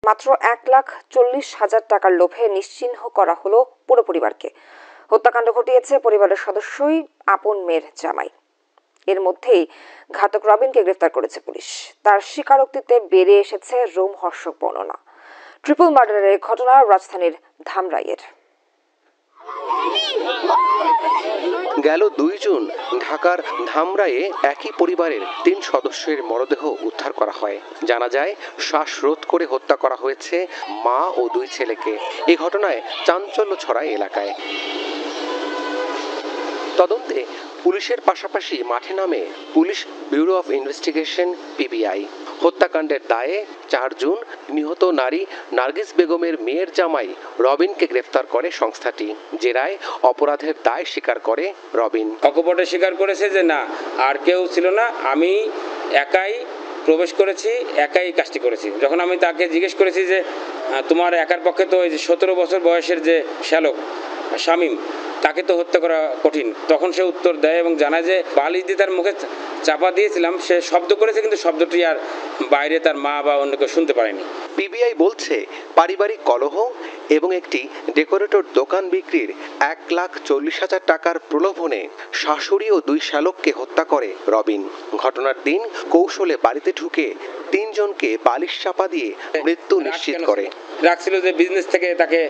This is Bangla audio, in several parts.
মাত্র 1,40,000 টাকার লোভে নিশ্চিহ্ন করা হলো পুরো পরিবারকে। হত্যাকাণ্ড ঘটিয়েছে পরিবারের সদস্যই আপন মেয়ের জামাই। এর মধ্যেই ঘাতক রবিনকে গ্রেফতার করেছে পুলিশ। তার স্বীকারোক্তিতে বেরিয়ে এসেছে রোমহর্ষক বর্ণনা। ট্রিপল মার্ডারের ঘটনা রাজধানীর ধামরাইয়ের। গেল 2 জুন ঢাকার ধামরাইয়ে একই পরিবারের 3 সদস্যের মরদেহ উদ্ধার করা হয়। জানা যায়, শ্বাসরোধ করে হত্যা করা হয়েছে মা ও 2 ছেলেকে। এই ঘটনায় চাঞ্চল্য ছড়ায় এলাকায়। তদন্তে পুলিশের পাশাপাশি মাঠে নামে police bureau of investigation PBI. হত্যাকাণ্ডের দায়ে 4 জুন নিহত নারী নার্গিস বেগমের মেয়ের জামাই রবিনকে গ্রেফতার করে সংস্থাটি। জেরায় অপরাধের দায় স্বীকার করে রবিন। অকপটে স্বীকার করেছে যে না, আর কেউ ছিল না, আমি একাই প্রবেশ করেছি, একাই কাজটি করেছি। যখন আমি তাকে জিজ্ঞেস করেছি যে তোমার একার পক্ষে তো ওই যে 17 বছর বয়সের যে শ্যালক শামীম, তাকে তো হত্যা করা কঠিন, তখন সে উত্তর দেয় এবং জানায় যে বালিশ দিয়ে তার মুখে চাপা দিয়েছিলাম, সে শব্দ করেছে কিন্তু শব্দটি আর বাইরে তার মা বা অন্য কেউ শুনতে পারেনি। পিবিআই বলছে, পারিবারিক কলহ এবং একটি ডেকোরেটর দোকান বিক্রির 1,40,000 টাকার প্রলোভনে শাশুড়ি ও 2 শ্যালককে হত্যা করে রবিন। ঘটনার দিন কৌশলে বাড়িতে ঢুকে 3 জনকে বালিশ চাপা দিয়ে মৃত্যু নিশ্চিত করে। রাখছিল যে বিজনেস থেকে তাকে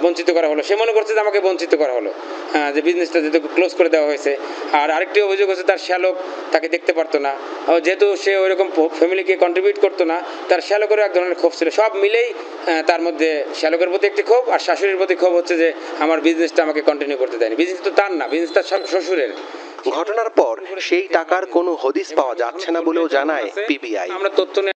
বঞ্চিত করা হলো, সে মনে করছে যে আমাকে বঞ্চিত করা হলো, যে বিজনেসটা যেহেতু ক্লোজ করে দেওয়া হয়েছে। আর আরেকটি অভিযোগ হচ্ছে তার শ্যালক তাকে দেখতে পারতো না, যেহেতু সে ওইরকম ফ্যামিলিকে কন্ট্রিবিউট করতো না, তার শ্যালকেরও এক ধরনের ক্ষোভ ছিল। সব মিলেই তার মধ্যে শ্যালকের প্রতি একটি ক্ষোভ আর শাশুড়ির প্রতি ক্ষোভ হচ্ছে যে আমার বিজনেসটা আমাকে কন্টিনিউ করতে দেয়নি। বিজনেস তো তার না, বিজনেস তার শ্বশুরের। ঘটনার পর সেই টাকার কোনো হদিস পাওয়া যাচ্ছে না বলেও জানায় পিবিআই। আমরা তথ্য